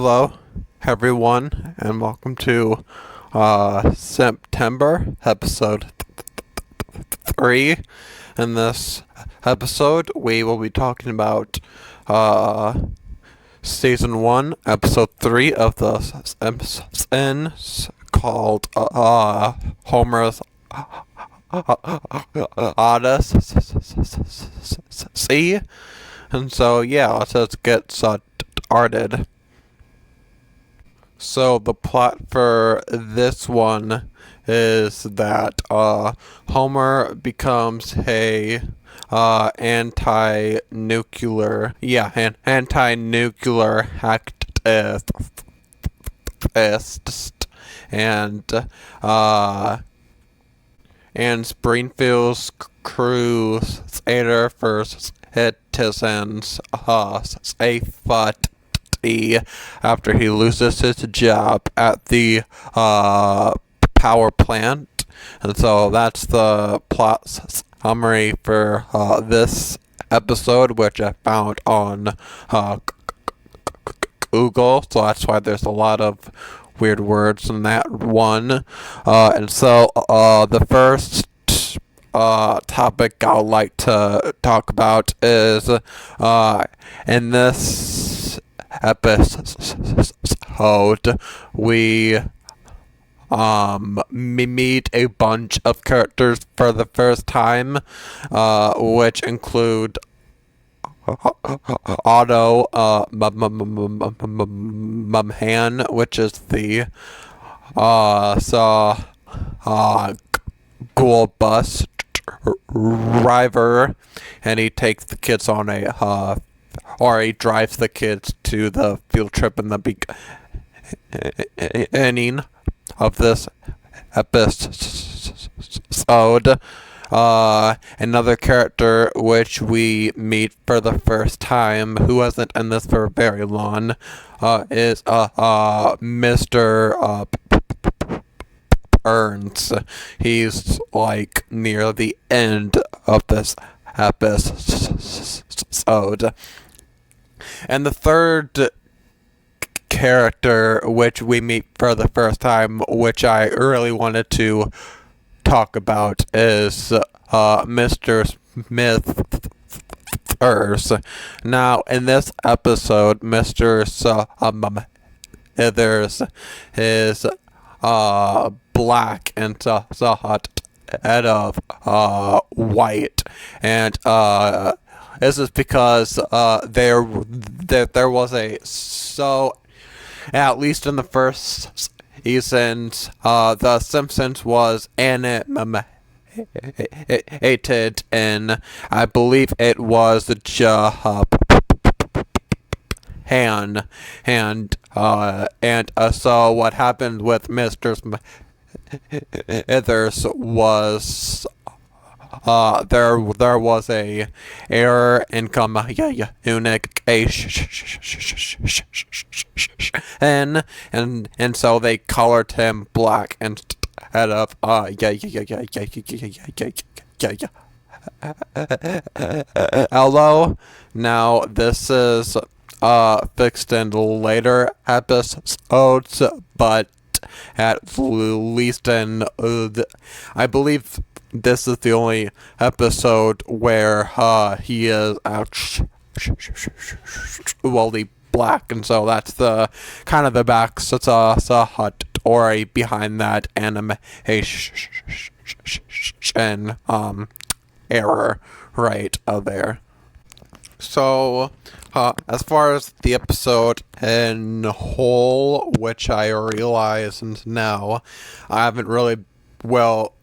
Hello, everyone, and welcome to Simptember, episode 3. In this episode, we will be talking about season 1, episode 3 of the Simpsons, called Homers Odyssey. And so, yeah, let's just get started. So the plot for this one is that Homer becomes a anti-nuclear activist, and Springfield's crusader for citizens safety after he loses his job at the power plant. And so that's the plot summary for this episode, which I found on Google, so that's why there's a lot of weird words in that one. And so the first topic I'd like to talk about is in this episode we meet a bunch of characters for the first time, which include Otto Mumhan, which is the school bus driver, and he takes the kids on he drives the kids to the field trip in the beginning of this episode. Another character which we meet for the first time, who wasn't in this for very long, is Mr. Burns. He's like near the end of this episode. And the third character which we meet for the first time, which I really wanted to talk about, is Mr. Smithers. Now, in this episode, Mr. Smithers is black and instead of white, and this is because there was at least in the first seasons, the Simpsons was animated in, I believe it was Japan, and so what happened with Mr. Smithers was there was a error in communication, and so they colored him black instead of yellow. Now this is fixed in later episodes, but at least in I believe this is the only episode where he is actually black, and so that's the kind of the backstory behind that animation error right there. So as far as the episode in whole, which I realize now I haven't really, well,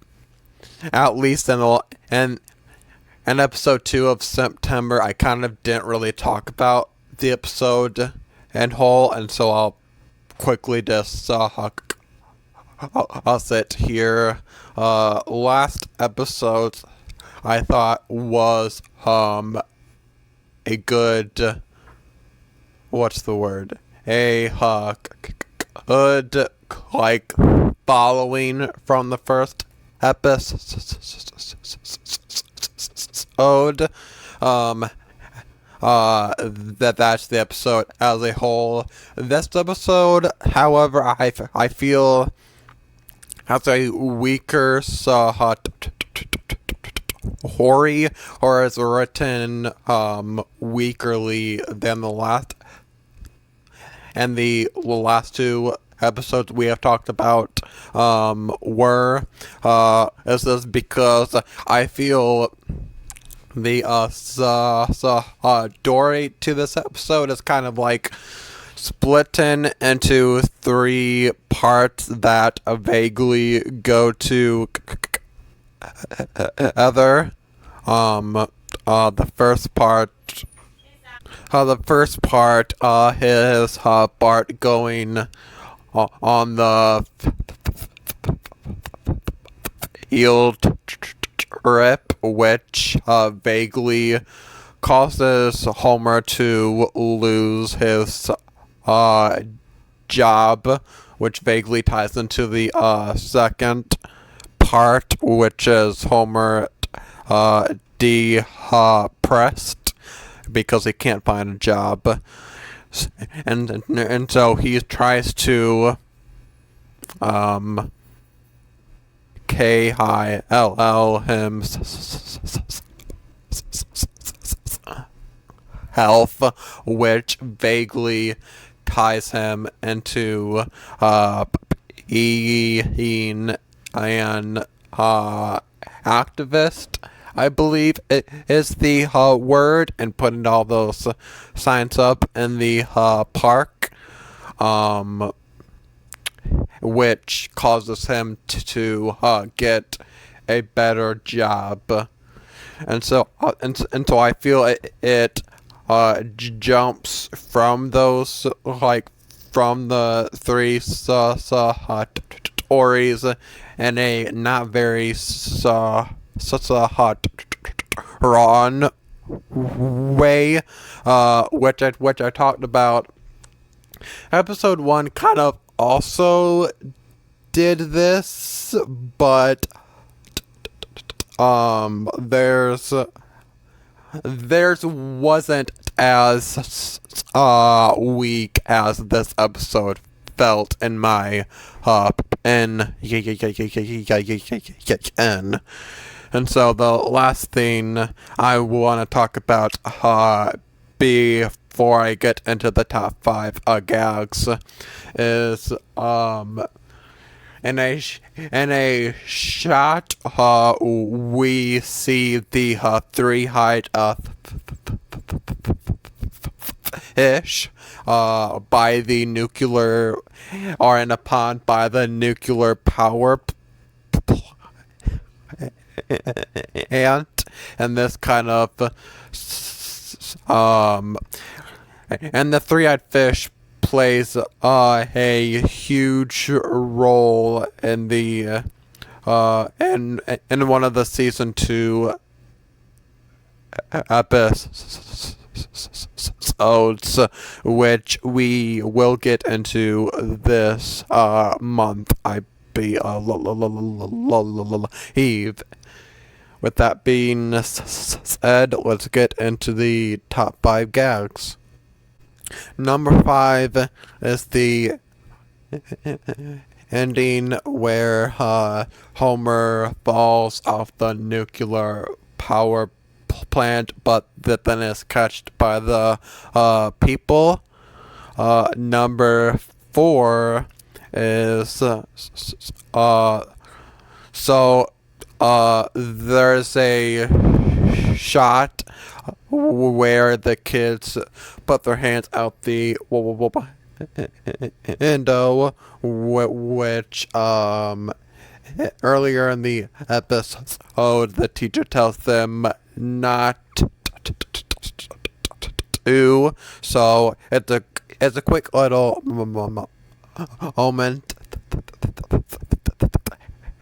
at least in episode 2 of Simptember, I kind of didn't really talk about the episode in whole, and so I'll quickly discuss it here. Last episode I thought was a good, what's the word? A good like following from the first episode. that's the episode as a whole. This episode, however, I feel has a weaker story, or is written weakerly than the last, and the last two episodes we have talked about were. This is because I feel the story to this episode is kind of like splitting into three parts that vaguely go to other. The first part. Is Bart going on the field trip, which vaguely causes Homer to lose his job, which vaguely ties into the second part, which is Homer depressed because he can't find a job, and so he tries to KILL him health, which vaguely ties him into being an activist, I believe it is the word, and putting all those signs up in the park, which causes him to get a better job. And so I feel it jumps from those, like, from the three stories in a not very Ron way, which I talked about. Episode 1 kind of also did this, but theirs wasn't as weak as this episode felt in my and so the last thing I want to talk about before I get into the top 5 gags is in a shot we see the three-eyed fish by the nuclear, or in a pond by the nuclear power plant, and this kind of and the three-eyed fish plays a huge role in the in one of the season 2 episodes, which we will get into this month, I believe. With that being said, let's get into the top 5 gags. Number 5 is the ending where Homer falls off the nuclear power plant, but then is catched by the people. Number 4 is there's a shot where the kids put their hands out the window, which earlier in the episode the teacher tells them not to. So it's a quick little moment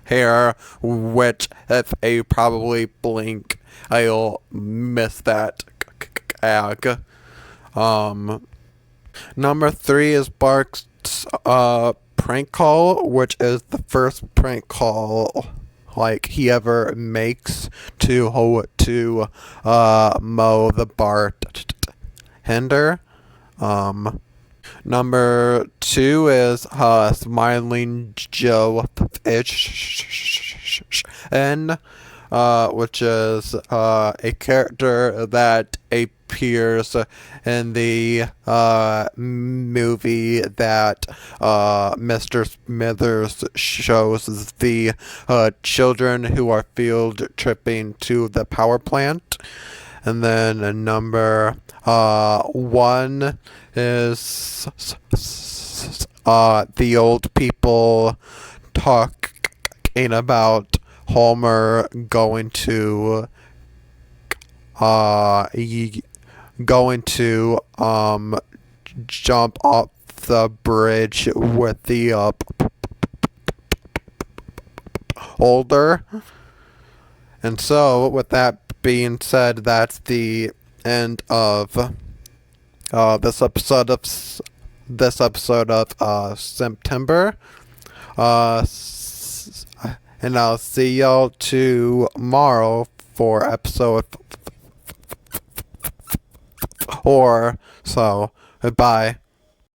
here, which if I probably blink, I'll miss that gag. Number 3 is Bart's prank call, which is the first prank call like he ever makes to mow the Bart hinder. Number 2 is Smiling Joe Fish, and which is a character that appears in the movie that Mr. Smithers shows the children who are field tripping to the power plant. And then number 1 is the old people talking about Homer going to jump off the bridge with the older. And so, with that being said, that's the end of this episode of Simptember. And I'll see y'all tomorrow for episode 4. So, goodbye.